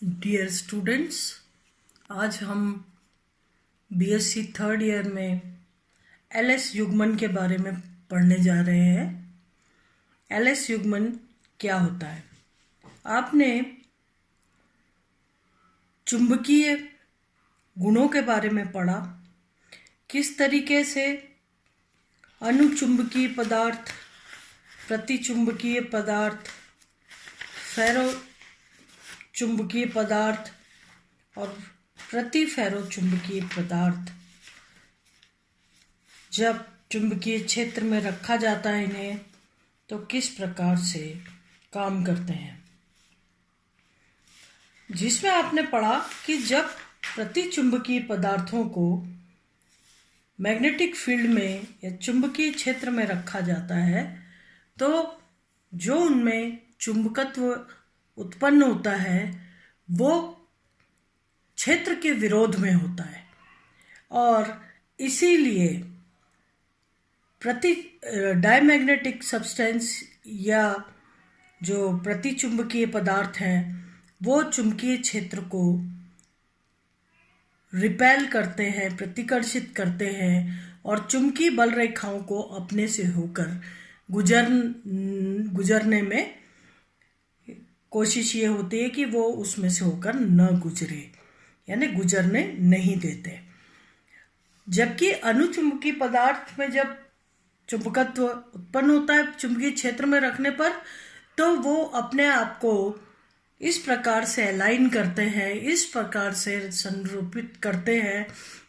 Dear students, आज हम BSc third year में एलएस युग्मन के बारे में पढ़ने जा रहे हैं। एलएस युग्मन क्या होता है? आपने चुंबकीय गुणों के बारे में पढ़ा, किस तरीके से अनुचुंबकीय पदार्थ, प्रतिचुंबकीय पदार्थ, फेरो चुंबकीय पदार्थ और प्रतिफेरोचुंबकीय पदार्थ जब चुंबकीय क्षेत्र में रखा जाता है इन्हें तो किस प्रकार से काम करते हैं, जिसमें आपने पढ़ा कि जब प्रतिचुंबकीय पदार्थों को मैग्नेटिक फील्ड में या चुंबकीय क्षेत्र में रखा जाता है तो जो उनमें चुंबकत्व उत्पन्न होता है वो क्षेत्र के विरोध में होता है और इसीलिए डायमैग्नेटिक सब्सटेंस या जो प्रतिचुंबकीय पदार्थ हैं वो चुंबकीय क्षेत्र को रिपेल करते हैं, प्रतिकर्षित करते हैं और चुंबकीय बल रेखाओं को अपने से होकर गुजरने में कोशिश ये होती है कि वो उसमें से होकर न गुजरे, यानी गुजरने नहीं देते। जबकि अनुचुंबकीय पदार्थ में जब चुंबकत्व उत्पन्न होता है चुंबकीय क्षेत्र में रखने पर, तो वो अपने आप को इस प्रकार से अलाइन करते हैं, इस प्रकार से संरूपित करते हैं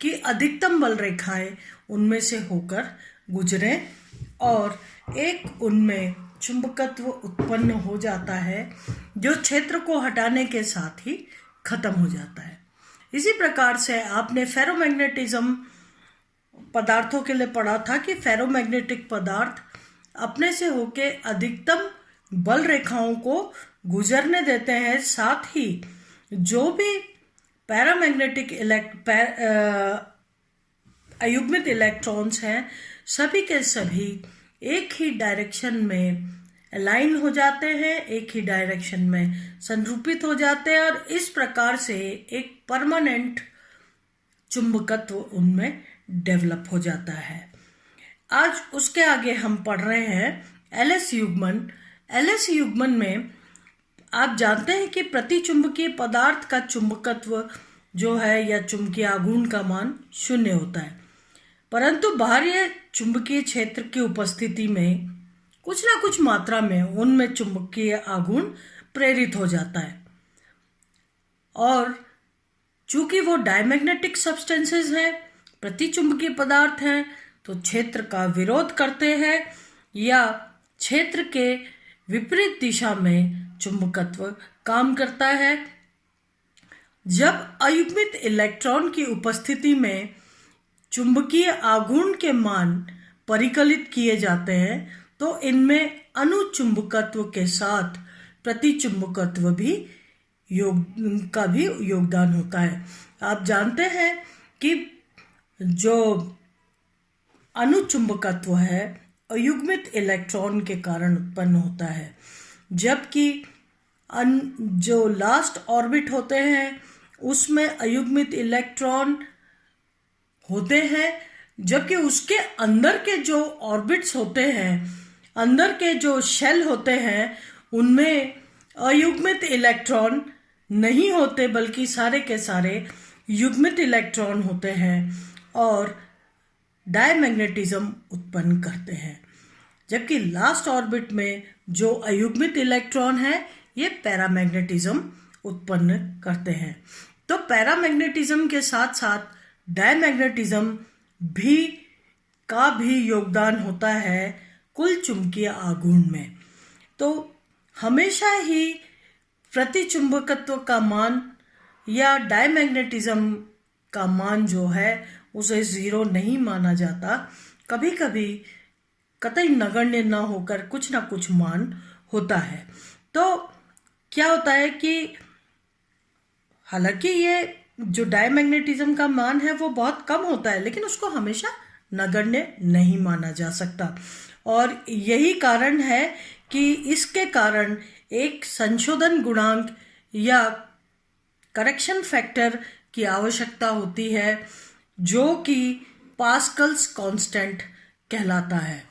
कि अधिकतम बल रेखाएं उनमें से होकर गुजरें और एक उनमें चुंबकत्व उत्पन्न हो जाता है जो क्षेत्र को हटाने के साथ ही खत्म हो जाता है। इसी प्रकार से आपने फेरोमैग्नेटिज्म पदार्थों के लिए पढ़ा था कि फेरोमैग्नेटिक पदार्थ अपने से होके अधिकतम बल रेखाओं को गुजरने देते हैं, साथ ही जो भी पैरामैग्नेटिक अयुग्मित इलेक्ट्रॉन्स हैं सभी के सभी एक ही डायरेक्शन में अलाइन हो जाते हैं, एक ही डायरेक्शन में संरूपित हो जाते हैं और इस प्रकार से एक परमानेंट चुंबकत्व उनमें डेवलप हो जाता है। आज उसके आगे हम पढ़ रहे हैं एलएस युग्मन। एलएस युग्मन में आप जानते हैं कि प्रतिचुंबकीय पदार्थ का चुंबकत्व जो है या चुंबकीय आघूर्ण का मान 0 होता है, परंतु बाहरी चुंबकीय क्षेत्र की उपस्थिति में कुछ ना कुछ मात्रा में उनमें चुंबकीय आघूर्ण प्रेरित हो जाता है और चूंकि वो डायमैग्नेटिक सब्सटेंसेस हैं, प्रतिचुंबकीय पदार्थ हैं, तो क्षेत्र का विरोध करते हैं या क्षेत्र के विपरीत दिशा में चुंबकत्व काम करता है। जब अयुग्मित इलेक्ट्रॉन की उपस्थिति में चुंबकीय आघूर्ण के मान परिकलित किए जाते हैं तो इनमें अनुचुंबकत्व के साथ प्रतिचुंबकत्व भी योगदान होता है। आप जानते हैं कि जो अनुचुंबकत्व है अयुग्मित इलेक्ट्रॉन के कारण उत्पन्न होता है, जबकि जो लास्ट ऑर्बिट होते हैं उसमें अयुग्मित इलेक्ट्रॉन होते हैं, जबकि उसके अंदर के जो ऑर्बिट्स होते हैं, अंदर के जो शेल होते हैं उनमें अयुग्मित इलेक्ट्रॉन नहीं होते बल्कि सारे के सारे युग्मित इलेक्ट्रॉन होते हैं और डायमैग्नेटिज्म उत्पन्न करते हैं। जबकि लास्ट ऑर्बिट में जो अयुग्मित इलेक्ट्रॉन है ये पैरामैग्नेटिज्म उत्पन्न करते हैं। तो पैरामैग्नेटिज्म के साथ साथ डायमैग्नेटिज्म का भी योगदान होता है कुल चुंबकीय आघूर्ण में। तो हमेशा ही प्रतिचुंबकत्व का मान या डायमैग्नेटिज्म का मान जो है उसे 0 नहीं माना जाता, कभी कभी कतई नगण्य न होकर कुछ ना कुछ मान होता है। तो क्या होता है कि हालांकि ये जो डायमैग्नेटिज्म का मान है वो बहुत कम होता है, लेकिन उसको हमेशा नगण्य नहीं माना जा सकता और यही कारण है कि इसके कारण एक संशोधन गुणांक या करेक्शन फैक्टर की आवश्यकता होती है, जो कि पास्कल्स कांस्टेंट कहलाता है।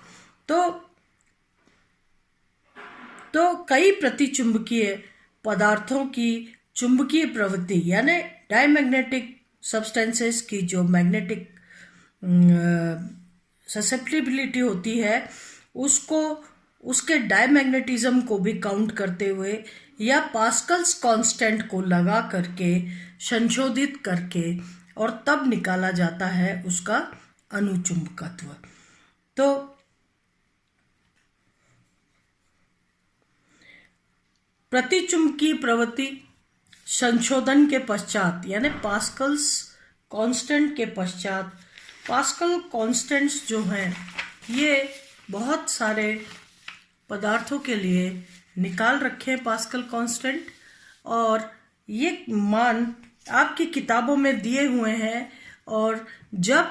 तो कई प्रतिचुंबकीय पदार्थों की चुंबकीय प्रवृत्ति यानी डायमैग्नेटिक सब्सटेंसेस की जो मैग्नेटिक ससेप्टिबिलिटी होती है, उसको उसके डायमैग्नेटिज्म को भी काउंट करते हुए या पास्कल्स कांस्टेंट को लगा करके संशोधित करके और तब निकाला जाता है उसका अनुचुंबकत्व। तो प्रतिचुंबकीय प्रवृत्ति संशोधन के पश्चात यानी पास्कल्स कांस्टेंट के पश्चात, पास्कल कांस्टेंट्स जो हैं ये बहुत सारे पदार्थों के लिए निकाल रखे हैं पास्कल कांस्टेंट, और ये मान आपकी किताबों में दिए हुए हैं। और जब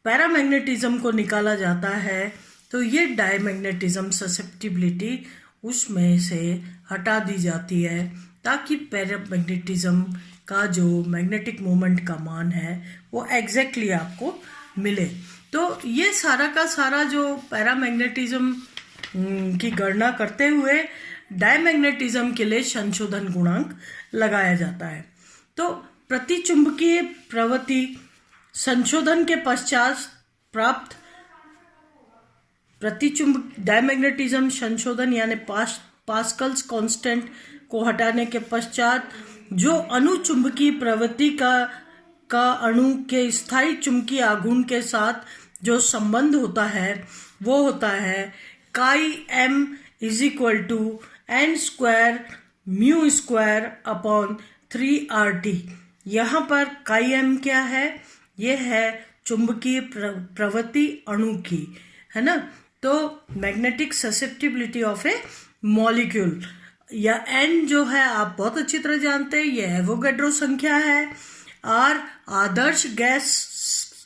पैरामैग्नेटिज्म को निकाला जाता है तो ये डायमैग्नेटिज्म ससेप्टिबिलिटी उसमें से हटा दी जाती है, ताकि पैरामैग्नेटिज्म का जो मैग्नेटिक मोमेंट का मान है वो एग्जैक्टली आपको मिले। तो ये सारा का सारा जो पैरामैग्नेटिज्म की गणना करते हुए डायमैग्नेटिज्म के लिए संशोधन गुणांक लगाया जाता है। तो प्रतिचुंबकीय प्रवृत्ति संशोधन के पश्चात प्राप्त डायमैग्नेटिज्म संशोधन यानी पास्कल्स कांस्टेंट को हटाने के पश्चात जो अनुचुंबकीय प्रवृत्ति का अणु के स्थायी चुंबकीय आघूर्ण के साथ जो संबंध होता है वो होता है काई m = n² μ² अपॉन 3RT। यहाँ पर काई m क्या है? ये है चुंबकीय प्रवृत्ति अणु की, है ना। तो magnetic susceptibility of A molecule, या n जो है आप बहुत अच्छी तरह जानते हैं, ये एवोगैड्रो संख्या है। R आदर्श गैस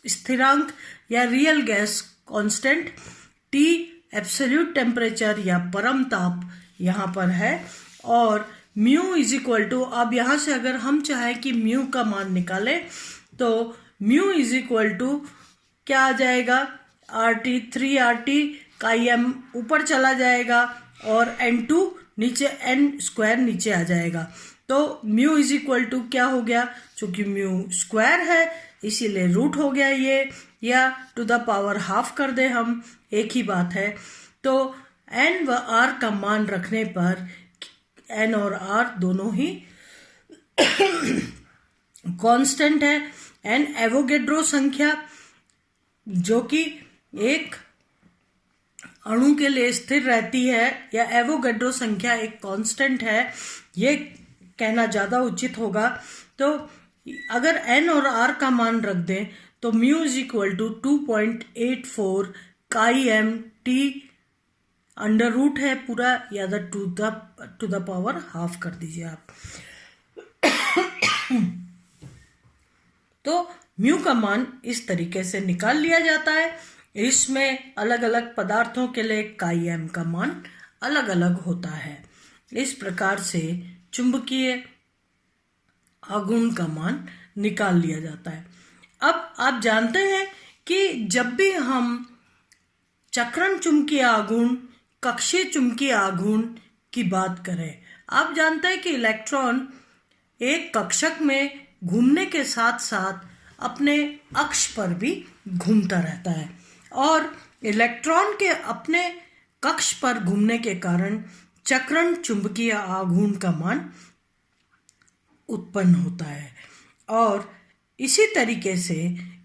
स्थिरांक या real gas constant. T absolute temperature या परम ताप यहाँ पर है। और म्यू = अब यहाँ से अगर हम चाहें कि म्यू का मान निकालें तो म्यू = क्या आ जाएगा? RT 3RT, काई m ऊपर चला जाएगा और n2 नीचे, n² नीचे आ जाएगा। तो म्यू = क्या हो गया? चूंकि म्यू स्क्वायर है इसीलिए रूट हो गया ये, या टू द पावर हाफ कर दे हम, एक ही बात है। तो n व r का मान रखने पर n और r दोनों ही कांस्टेंट है। n एवोगैड्रो संख्या जो कि एक अणु के लिए स्थिर रहती है, या एवोगैड्रो संख्या एक कांस्टेंट है, ये कहना ज़्यादा उचित होगा। तो अगर n और r का मान रख दें तो म्यू = 2.84 काई m t √ है पूरा, या टू द पावर हाफ कर दीजिए आप। तो म्यू का मान इस तरीके से निकाल लिया जाता है। इसमें अलग अलग पदार्थों के लिए काई m का मान अलग अलग होता है। इस प्रकार से चुंबकीय आघूर्ण का मान निकाल लिया जाता है। अब आप जानते हैं कि जब भी हम चक्रण चुंबकीय आघूर्ण, कक्षीय चुंबकीय आघूर्ण की बात करें, आप जानते हैं कि इलेक्ट्रॉन एक कक्षक में घूमने के साथ साथ अपने अक्ष पर भी घूमता रहता है, और इलेक्ट्रॉन के अपने कक्ष पर घूमने के कारण चक्रण चुंबकीय आघूर्ण का मान उत्पन्न होता है। और इसी तरीके से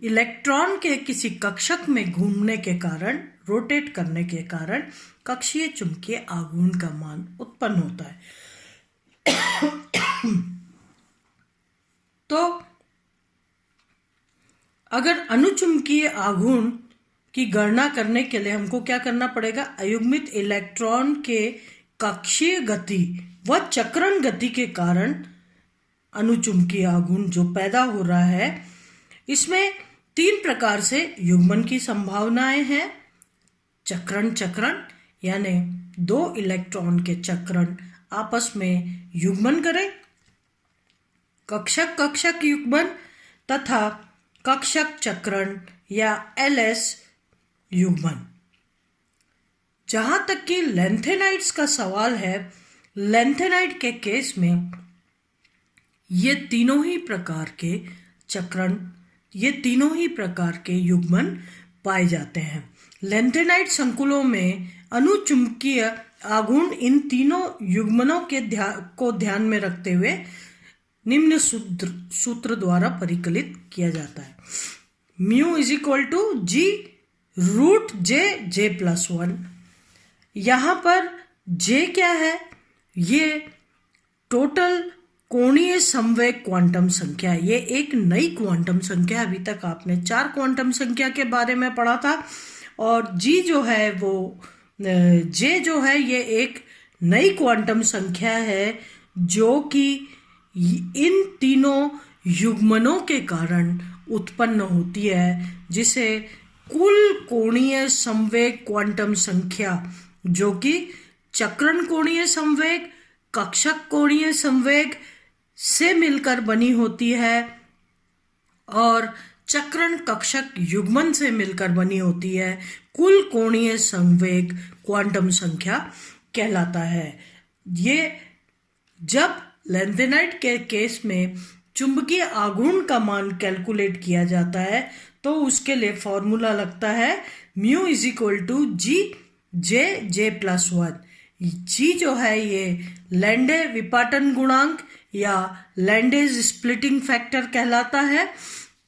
इलेक्ट्रॉन के किसी कक्षक में घूमने के कारण, रोटेट करने के कारण कक्षीय चुंबकीय आघूर्ण का मान उत्पन्न होता है। तो अगर अनुचुंबकीय आघूर्ण की गणना करने के लिए हमको क्या करना पड़ेगा? अयुग्मित इलेक्ट्रॉन के कक्षीय गति व चक्रण गति के कारण अनुचुंबकीय आघूर्ण जो पैदा हो रहा है, इसमें 3 प्रकार से युग्मन की संभावनाएं हैं। चक्रण यानी 2 इलेक्ट्रॉन के चक्रण आपस में युग्मन करें, कक्षक कक्षक युग्मन तथा कक्षक चक्रण या LS युग्मन। जहां तक कि लैंथेनाइड्स का सवाल है, लैंथेनाइड के केस में ये तीनों ही प्रकार के चक्रण, ये तीनों ही प्रकार के युग्मन पाए जाते हैं। लैंथेनाइड संकुलों में अनुचुंबकीय आघूर्ण इन तीनों युग्मनों को ध्यान में रखते हुए निम्न सूत्र द्वारा परिकलित किया जाता है। Mu is equal to G root J+1। यहाँ पर J क्या है? ये टोटल कोणीय संवेग क्वांटम संख्या, ये एक नई क्वांटम संख्या। अभी तक आपने 4 क्वांटम संख्या के बारे में पढ़ा था, और G जो है वो J जो है ये एक नई क्वांटम संख्या है जो कि इन तीनों युग्मनों के कारण उत्पन्न होती है, जिसे कुल कोणीय संवेग क्वांटम संख्या, जो कि चक्रण कोणीय संवेग, कक्षक कोणीय संवेग से मिलकर बनी होती है और चक्रण कक्षक युग्मन से मिलकर बनी होती है, कुल कोणीय संवेग क्वांटम संख्या कहलाता है। ये जब लैंथेनाइड के केस में चुंबकीय आघूर्ण का मान कैलकुलेट किया जाता है तो उसके लिए फॉर्मूला लगता है mu is equal to G J+1। G जो है ये लैंडे विपाटन गुणांक या लैंडेज स्प्लिटिंग फैक्टर कहलाता है।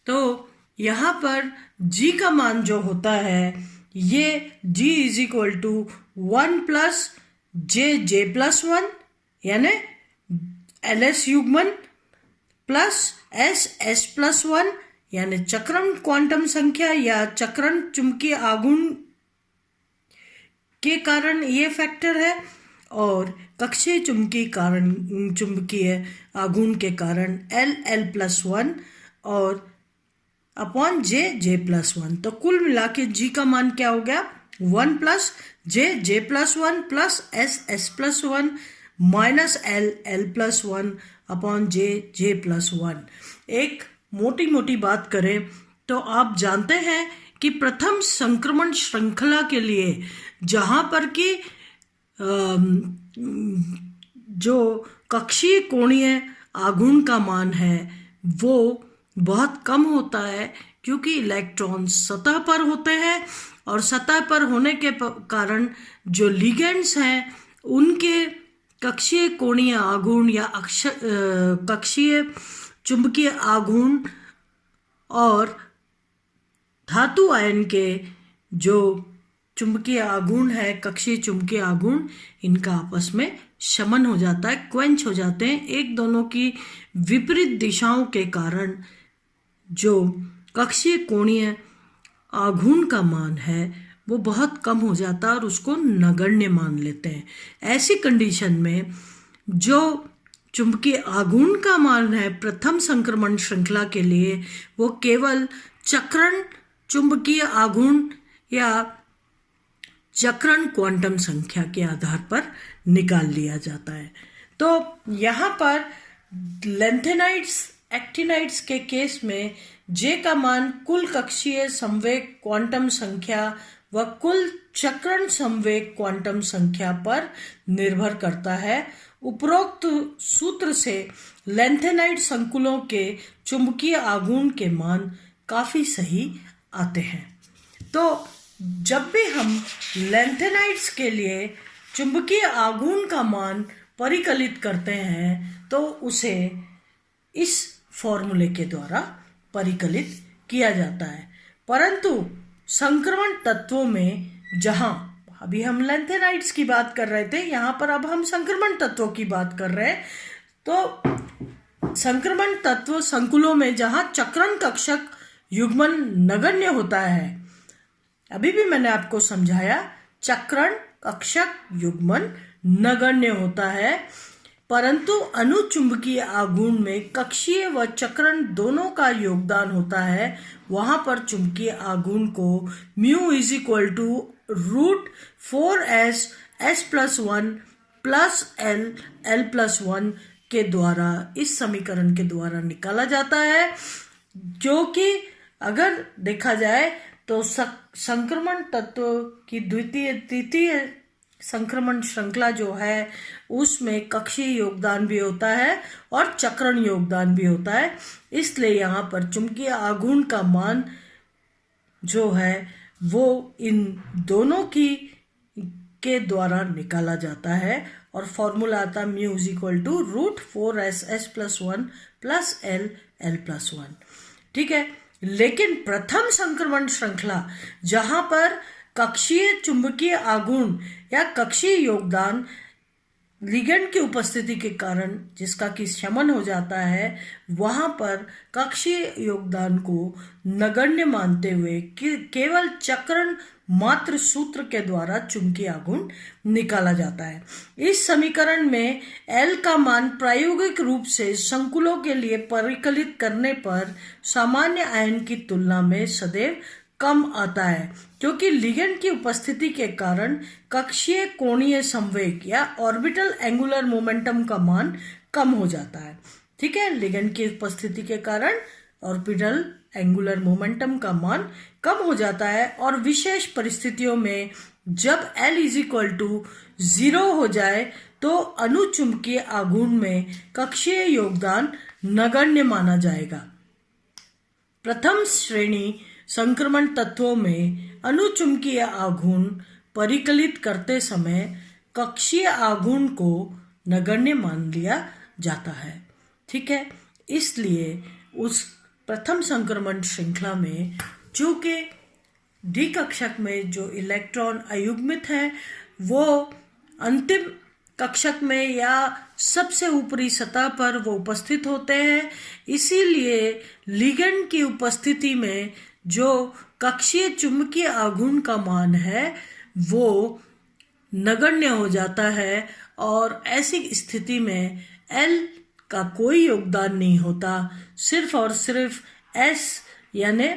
तो यहाँ पर G का मान जो होता है ये G is equal to 1 plus J+1 यानी LS युग्मन प्लस S+1 यानी चक्रण क्वांटम संख्या या चक्रण चुंबकीय आघूर्ण के कारण ये फैक्टर है, और कक्षीय चुंबकीय आघूर्ण के कारण L+1 और अपॉन J+1। तो कुल मिला के G का मान क्या हो गया? 1 plus J+1 plus S+1 minus L+1 upon J+1। एक मोटी मोटी बात करें तो आप जानते हैं कि प्रथम संक्रमण श्रृंखला के लिए जहां पर कि जो कक्षीय कोणीय आघूर्ण का मान है वो बहुत कम होता है, क्योंकि इलेक्ट्रॉन सतह पर होते हैं और सतह पर होने के कारण जो लिगेंड्स हैं उनके कक्षीय कोणीय आघूर्ण या कक्षीय चुंबकीय आघूर्ण और धातु आयन के जो चुंबकीय आघूर्ण है, कक्षीय चुंबकीय आघूर्ण, इनका आपस में शमन हो जाता है, क्वेंच हो जाते हैं। एक दोनों की विपरीत दिशाओं के कारण जो कक्षीय कोणीय आघूर्ण का मान है वो बहुत कम हो जाता है और उसको नगण्य मान लेते हैं। ऐसी कंडीशन में जो चुंबकीय आघूर्ण का मान है प्रथम संक्रमण श्रृंखला के लिए वो केवल चक्रण चुंबकीय आघूर्ण या चक्रण क्वांटम संख्या के आधार पर निकाल लिया जाता है। तो यहाँ पर लैंथेनाइड्स एक्टिनाइड्स के केस में J का मान कुल कक्षीय संवेग क्वांटम संख्या व कुल चक्रण संवेग क्वांटम संख्या पर निर्भर करता है। उपरोक्त सूत्र से लैंथेनाइड संकुलों के चुंबकीय आघूर्ण के मान काफी सही आते हैं। तो जब भी हम लैंथेनाइड्स के लिए चुंबकीय आघूर्ण का मान परिकलित करते हैं तो उसे इस फॉर्मूले के द्वारा परिकलित किया जाता है। परंतु संक्रमण तत्वों में, जहां अभी हम लैंथेनाइड्स की बात कर रहे थे, यहाँ पर अब हम संक्रमण तत्वों की बात कर रहे हैं। तो संक्रमण तत्व संकुलों में जहां चक्रण कक्षक युग्मन नगण्य होता है, अभी भी मैंने आपको समझाया, चक्रण कक्षक युग्मन नगण्य होता है, परंतु अनुचुंबकीय आघूर्ण में कक्षीय व चक्रण दोनों का योगदान होता है। वहां पर चुंबकीय आघूर्ण को mu is equal to √4s S+1 plus L+1 के द्वारा, इस समीकरण के द्वारा निकाला जाता है, जो कि अगर देखा जाए तो संक्रमण तत्व की तृतीय संक्रमण श्रृंखला जो है उसमें कक्षीय योगदान भी होता है और चक्रण योगदान भी होता है। इसलिए यहाँ पर चुंबकीय आघूर्ण का मान जो है वो इन दोनों के द्वारा निकाला जाता है और फॉर्मूला आता mu is equal to √4s+1 + l+1। ठीक है, लेकिन प्रथम संक्रमण श्रृंखला जहां पर कक्षीय चुंबकीय आघूर्ण या कक्षीय योगदान लिगेंड की उपस्थिति के कारण जिसका कि शमन हो जाता है, वहां पर कक्षीय योगदान को नगण्य मानते हुए केवल चक्रण मात्र सूत्र के द्वारा चुंबकीय आघूर्ण निकाला जाता है। इस समीकरण में L का मान प्रायोगिक रूप से संकुलों के लिए परिकलित करने पर सामान्य आयन की तुलना में सदैव कम आता है, क्योंकि लिगेंड की उपस्थिति के कारण कक्षीय कोणीय संवेग या ऑर्बिटल एंगुलर मोमेंटम का मान कम हो जाता है। ठीक है, लिगेंड की उपस्थिति के कारण ऑर्बिटल एंगुलर मोमेंटम का मान कम हो जाता है और विशेष परिस्थितियों में जब L = 0 हो जाए तो अनुचुंबकीय आघूर्ण में कक्षीय योगदान नगण्य माना जाएगा। प्रथम श्रेणी संक्रमण तत्वों में अनुचुंबकीय आघूर्ण परिकलित करते समय कक्षीय आघूर्ण को नगण्य मान लिया जाता है। ठीक है, इसलिए उस प्रथम संक्रमण श्रृंखला में चूंकि डी कक्षक में जो इलेक्ट्रॉन अयुग्मित है वो अंतिम कक्षक में या सबसे ऊपरी सतह पर वो उपस्थित होते हैं, इसीलिए लिगेंड की उपस्थिति में जो कक्षीय चुंबकीय आघूर्ण का मान है वो नगण्य हो जाता है और ऐसी स्थिति में L का कोई योगदान नहीं होता, सिर्फ और सिर्फ S यानी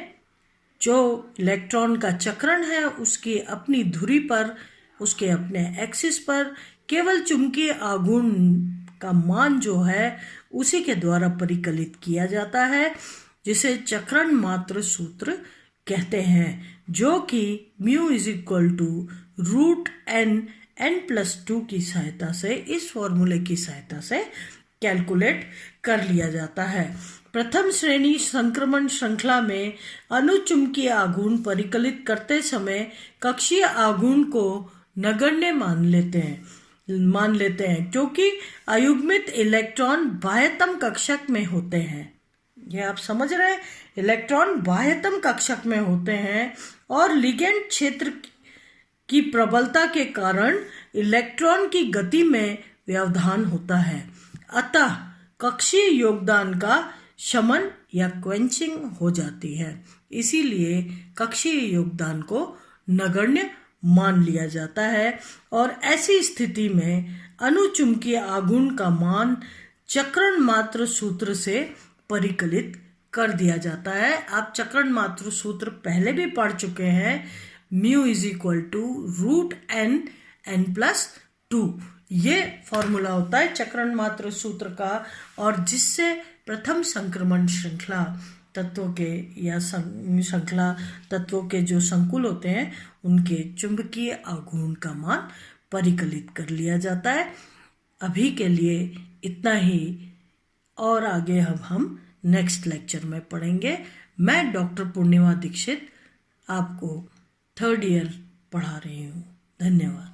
जो इलेक्ट्रॉन का चक्रण है उसकी अपनी धुरी पर, उसके अपने एक्सिस पर केवल चुंबकीय आघूर्ण का मान जो है उसी के द्वारा परिकलित किया जाता है, जिसे चक्रण मात्र सूत्र कहते हैं, जो कि mu is equal to √n+2 की सहायता से, इस फॉर्मूले की सहायता से कैलकुलेट कर लिया जाता है। प्रथम श्रेणी संक्रमण श्रृंखला में अनुचुंबकीय आघूर्ण परिकलित करते समय कक्षीय आघूर्ण को नगण्य मान लेते हैं क्योंकि अयुग्मित इलेक्ट्रॉन बाह्यतम कक्षक में होते हैं। ये आप समझ रहे हैं, इलेक्ट्रॉन बाह्यतम कक्षक में होते हैं और लिगेंड क्षेत्र की प्रबलता के कारण इलेक्ट्रॉन की गति में व्यवधान होता है, अतः कक्षीय योगदान का शमन या क्वेंचिंग हो जाती है, इसीलिए कक्षीय योगदान को नगण्य मान लिया जाता है और ऐसी स्थिति में अनुचुंबकीय आघूर्ण का मान चक्रण मात्र सूत्र से परिकलित कर दिया जाता है। आप चक्रण मात्र सूत्र पहले भी पढ़ चुके हैं, mu is equal to √n+2। ये फॉर्मूला होता है चक्रण मात्र सूत्र का, और जिससे प्रथम संक्रमण श्रृंखला तत्वों के या श्रृंखला तत्वों के जो संकुल होते हैं उनके चुंबकीय आघूर्ण का मान परिकलित कर लिया जाता है। अभी के लिए इतना ही, और आगे हम नेक्स्ट लेक्चर में पढ़ेंगे। मैं डॉक्टर पूर्णिमा दीक्षित आपको 3rd ईयर पढ़ा रही हूँ। धन्यवाद।